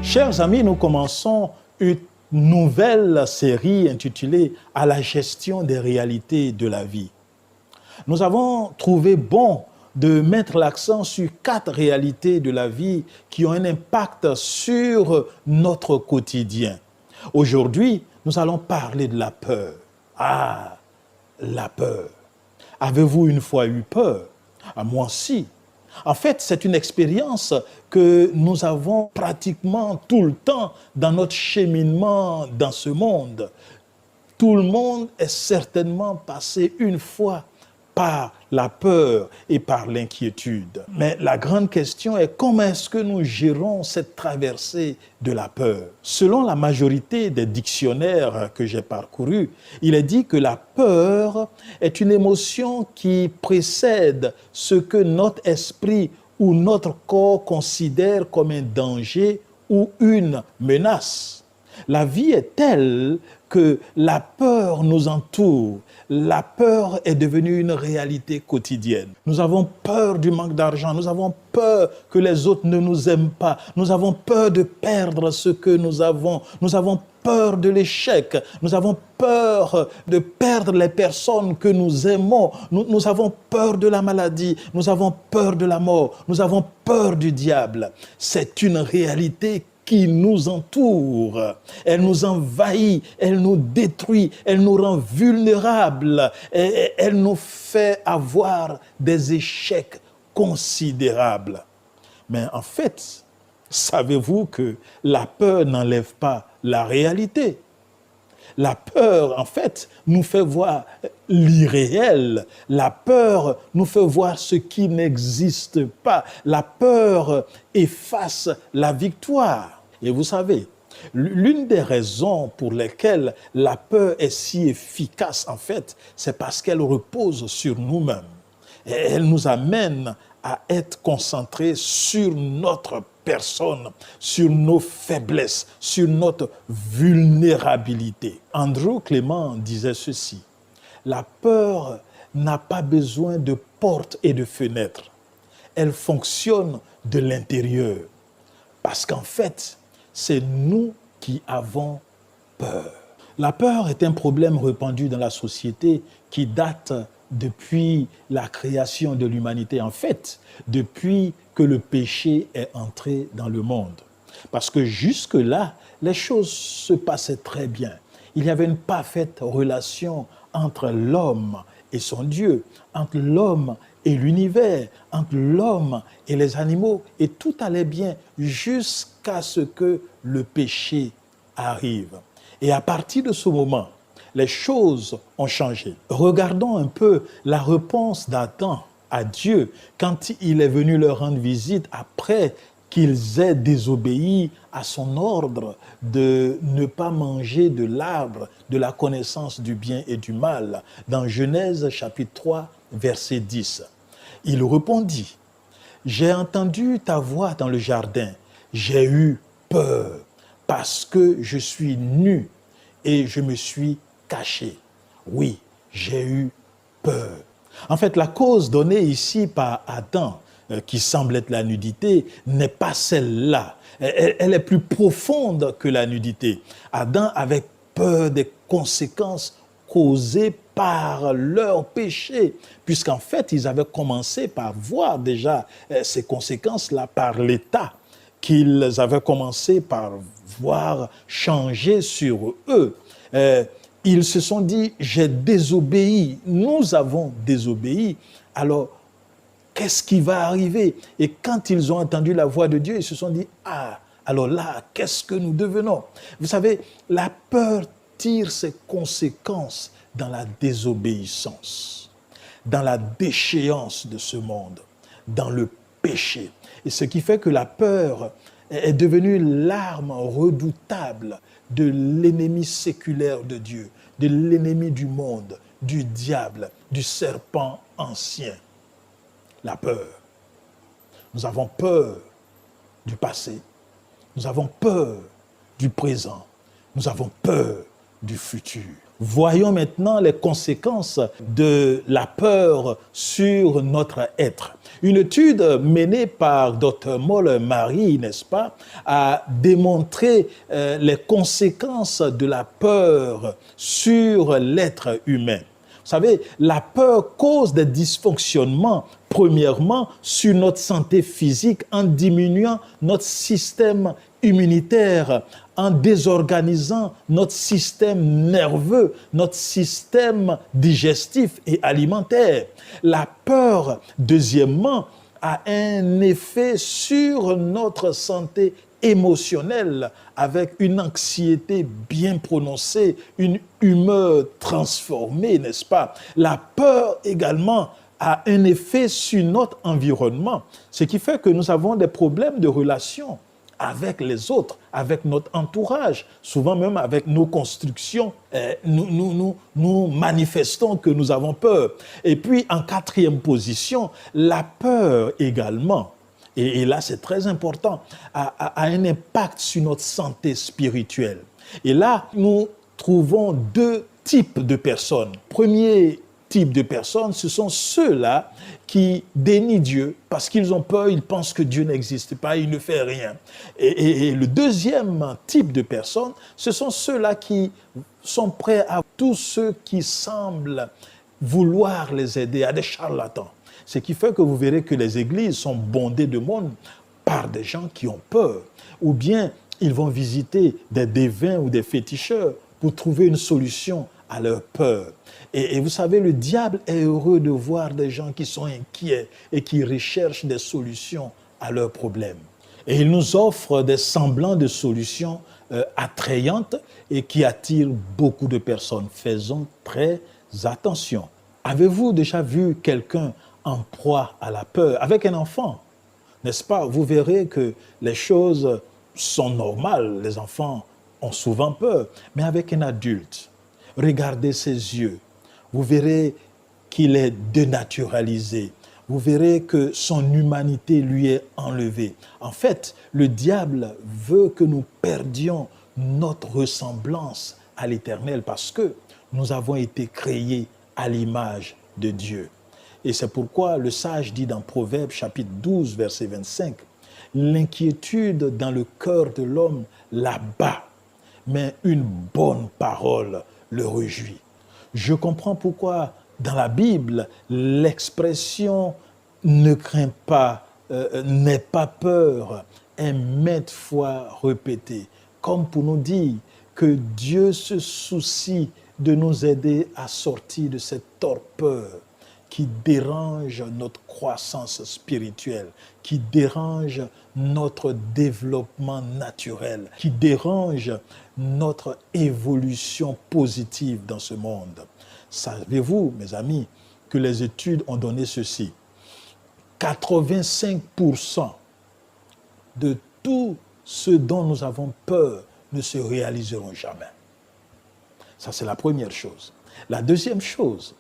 Chers amis, nous commençons une nouvelle série intitulée « À la gestion des réalités de la vie ». Nous avons trouvé bon de mettre l'accent sur 4 réalités de la vie qui ont un impact sur notre quotidien. Aujourd'hui, nous allons parler de la peur. Ah, la peur. Avez-vous une fois eu peur? Moi aussi. En fait, c'est une expérience que nous avons pratiquement tout le temps dans notre cheminement dans ce monde. Tout le monde est certainement passé une fois par la peur et par l'inquiétude. Mais la grande question est comment est-ce que nous gérons cette traversée de la peur? Selon la majorité des dictionnaires que j'ai parcourus, il est dit que la peur est une émotion qui précède ce que notre esprit ou notre corps considère comme un danger ou une menace. La vie est telle que la peur nous entoure. La peur est devenue une réalité quotidienne. Nous avons peur du manque d'argent, nous avons peur que les autres ne nous aiment pas, nous avons peur de perdre ce que nous avons peur de l'échec, nous avons peur de perdre les personnes que nous aimons, nous avons peur de la maladie, nous avons peur de la mort, nous avons peur du diable. C'est une réalité qui nous entoure, elle nous envahit, elle nous détruit, elle nous rend vulnérables, elle nous fait avoir des échecs considérables. Mais en fait, savez-vous que la peur n'enlève pas la réalité? La peur, en fait, nous fait voir l'irréel. La peur nous fait voir ce qui n'existe pas. La peur efface la victoire. Et vous savez, l'une des raisons pour lesquelles la peur est si efficace, en fait, c'est parce qu'elle repose sur nous-mêmes. Et elle nous amène à être concentrés sur notre personne, sur nos faiblesses, sur notre vulnérabilité. Andrew Clément disait ceci: la peur n'a pas besoin de portes et de fenêtres. Elle fonctionne de l'intérieur. Parce qu'en fait, c'est nous qui avons peur. La peur est un problème répandu dans la société qui date depuis la création de l'humanité, en fait, depuis que le péché est entré dans le monde. Parce que jusque-là, les choses se passaient très bien. Il y avait une parfaite relation entre l'homme et son Dieu, entre l'homme et l'univers, entre l'homme et les animaux, et tout allait bien jusqu'à ce que le péché arrive. Et à partir de ce moment, les choses ont changé. Regardons un peu la réponse d'Adam à Dieu quand il est venu leur rendre visite après qu'ils aient désobéi à son ordre de ne pas manger de l'arbre de la connaissance du bien et du mal. Dans Genèse chapitre 3, verset 10, il répondit: « J'ai entendu ta voix dans le jardin, j'ai eu peur parce que je suis nu et je me suis caché. » Oui, j'ai eu peur. En fait, la cause donnée ici par Adam, qui semble être la nudité, n'est pas celle-là. Elle est plus profonde que la nudité. Adam avait peur des conséquences causées par leur péché, puisqu'en fait, ils avaient commencé par voir déjà ces conséquences-là par l'état qu'ils avaient commencé par voir changer sur eux. Ils se sont dit, j'ai désobéi, nous avons désobéi, alors qu'est-ce qui va arriver? Et quand ils ont entendu la voix de Dieu, ils se sont dit, ah, alors là, qu'est-ce que nous devenons? Vous savez, la peur tire ses conséquences dans la désobéissance, dans la déchéance de ce monde, dans le péché. Et ce qui fait que la peur est devenue l'arme redoutable de l'ennemi séculaire de Dieu, de l'ennemi du monde, du diable, du serpent ancien. La peur. Nous avons peur du passé, nous avons peur du présent, nous avons peur du futur. Voyons maintenant les conséquences de la peur sur notre être. Une étude menée par Dr. Moll-Marie, n'est-ce pas, a démontré les conséquences de la peur sur l'être humain. Vous savez, la peur cause des dysfonctionnements, premièrement, sur notre santé physique en diminuant notre système immunitaire, en désorganisant notre système nerveux, notre système digestif et alimentaire. La peur, deuxièmement, a un effet sur notre santé émotionnelle avec une anxiété bien prononcée, une humeur transformée, n'est-ce pas? La peur également a un effet sur notre environnement, ce qui fait que nous avons des problèmes de relations avec les autres, avec notre entourage, souvent même avec nos constructions. Nous manifestons que nous avons peur. Et puis, en quatrième position, la peur également, et là c'est très important, a un impact sur notre santé spirituelle. Et là, nous trouvons deux types de personnes. Premier type de personnes, ce sont ceux-là qui dénient Dieu parce qu'ils ont peur, ils pensent que Dieu n'existe pas, il ne fait rien. Et le deuxième type de personnes, ce sont ceux-là qui sont prêts à tous ceux qui semblent vouloir les aider, à des charlatans. Ce qui fait que vous verrez que les églises sont bondées de monde par des gens qui ont peur. Ou bien ils vont visiter des devins ou des féticheurs pour trouver une solution à leur peur. Et vous savez, le diable est heureux de voir des gens qui sont inquiets et qui recherchent des solutions à leurs problèmes. Et il nous offre des semblants de solutions attrayantes et qui attirent beaucoup de personnes. Faisons très attention. Avez-vous déjà vu quelqu'un en proie à la peur avec un enfant? N'est-ce pas? Vous verrez que les choses sont normales. Les enfants ont souvent peur. Mais avec un adulte, regardez ses yeux. Vous verrez qu'il est dénaturalisé. Vous verrez que son humanité lui est enlevée. En fait, le diable veut que nous perdions notre ressemblance à l'Éternel parce que nous avons été créés à l'image de Dieu. Et c'est pourquoi le sage dit dans Proverbes chapitre 12, verset 25, « L'inquiétude dans le cœur de l'homme l'abat, mais une bonne parole le réjouit. » Je comprends pourquoi dans la Bible, l'expression « ne crains pas, n'aie pas peur » est maintes fois répétée, comme pour nous dire que Dieu se soucie de nous aider à sortir de cette torpeur qui dérange notre croissance spirituelle, qui dérange notre développement naturel, qui dérange notre évolution positive dans ce monde. Savez-vous, mes amis, que les études ont donné ceci. 85% de tout ce dont nous avons peur ne se réaliseront jamais. Ça, c'est la première chose. La deuxième chose,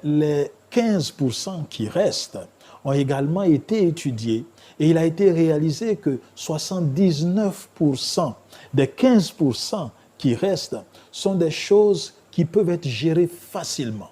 les 15% qui restent ont également été étudiés et il a été réalisé que 79% des 15% qui restent sont des choses qui peuvent être gérées facilement.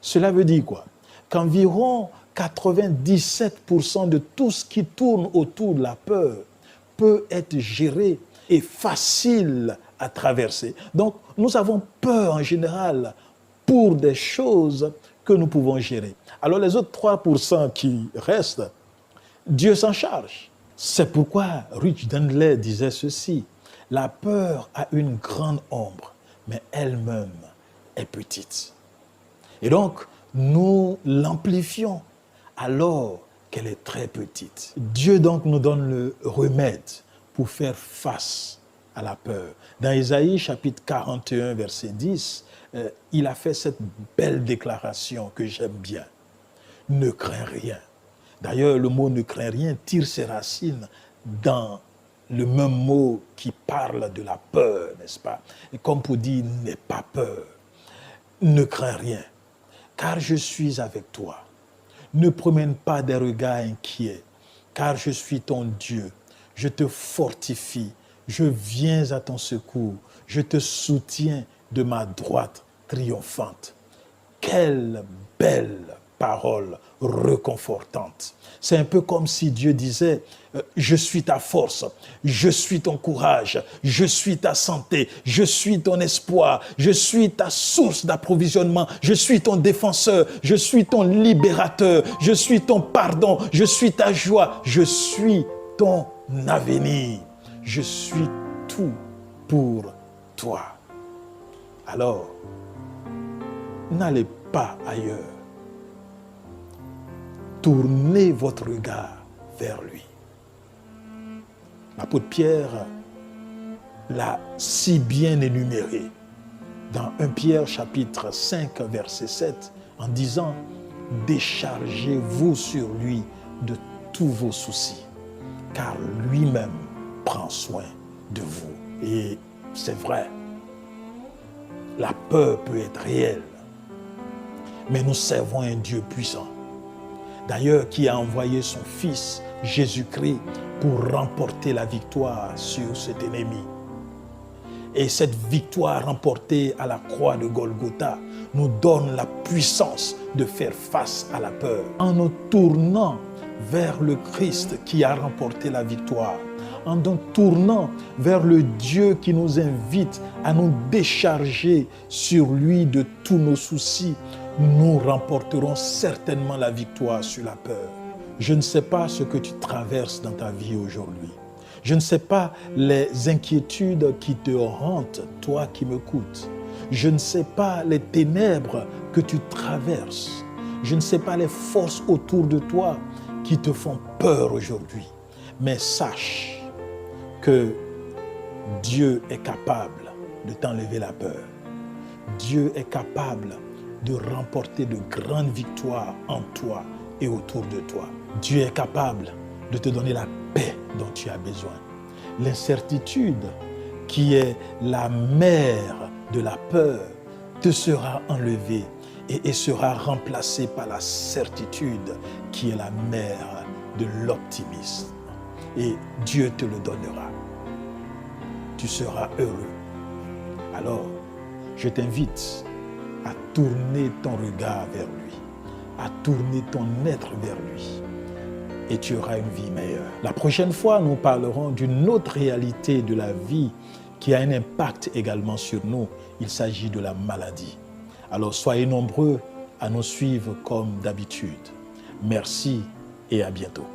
Cela veut dire quoi? Qu'environ 97% de tout ce qui tourne autour de la peur peut être géré et facile à traverser. Donc, nous avons peur en général pour des choses que nous pouvons gérer. Alors, les autres 3% qui restent, Dieu s'en charge. C'est pourquoi Rich Dendley disait ceci, « La peur a une grande ombre, mais elle-même est petite. » Et donc, nous l'amplifions alors qu'elle est très petite. Dieu donc nous donne le remède pour faire face à la peur. Dans Ésaïe chapitre 41, verset 10, il a fait cette belle déclaration que j'aime bien. Ne crains rien. D'ailleurs, le mot « ne crains rien » tire ses racines dans le même mot qui parle de la peur, n'est-ce pas? Et comme pour dire, n'aie pas peur, ne crains rien, car je suis avec toi. Ne promène pas des regards inquiets, car je suis ton Dieu. Je te fortifie, je viens à ton secours, je te soutiens de ma droite triomphante. Quelle belle parole réconfortante. C'est un peu comme si Dieu disait, je suis ta force, je suis ton courage, je suis ta santé, je suis ton espoir, je suis ta source d'approvisionnement, je suis ton défenseur, je suis ton libérateur, je suis ton pardon, je suis ta joie, je suis ton avenir, je suis tout pour toi. Alors, n'allez pas ailleurs. Tournez votre regard vers lui. L'apôtre Pierre l'a si bien énuméré dans 1 Pierre chapitre 5 verset 7 en disant « Déchargez-vous sur lui de tous vos soucis, car lui-même prend soin de vous. » Et c'est vrai, la peur peut être réelle, mais nous servons un Dieu puissant. D'ailleurs, qui a envoyé son Fils, Jésus-Christ, pour remporter la victoire sur cet ennemi. Et cette victoire remportée à la croix de Golgotha nous donne la puissance de faire face à la peur. En nous tournant vers le Christ qui a remporté la victoire, en nous tournant vers le Dieu qui nous invite à nous décharger sur lui de tous nos soucis, nous remporterons certainement la victoire sur la peur. Je ne sais pas ce que tu traverses dans ta vie aujourd'hui. Je ne sais pas les inquiétudes qui te hantent, toi qui m'écoutes. Je ne sais pas les ténèbres que tu traverses. Je ne sais pas les forces autour de toi qui te font peur aujourd'hui. Mais sache que Dieu est capable de t'enlever la peur. Dieu est capable de remporter de grandes victoires en toi et autour de toi. Dieu est capable de te donner la paix dont tu as besoin. L'incertitude, qui est la mère de la peur, te sera enlevée et sera remplacée par la certitude, qui est la mère de l'optimisme. Et Dieu te le donnera. Tu seras heureux. Alors, je t'invite à tourner ton regard vers lui, à tourner ton être vers lui, et tu auras une vie meilleure. La prochaine fois, nous parlerons d'une autre réalité de la vie qui a un impact également sur nous. Il s'agit de la maladie. Alors soyez nombreux à nous suivre comme d'habitude. Merci et à bientôt.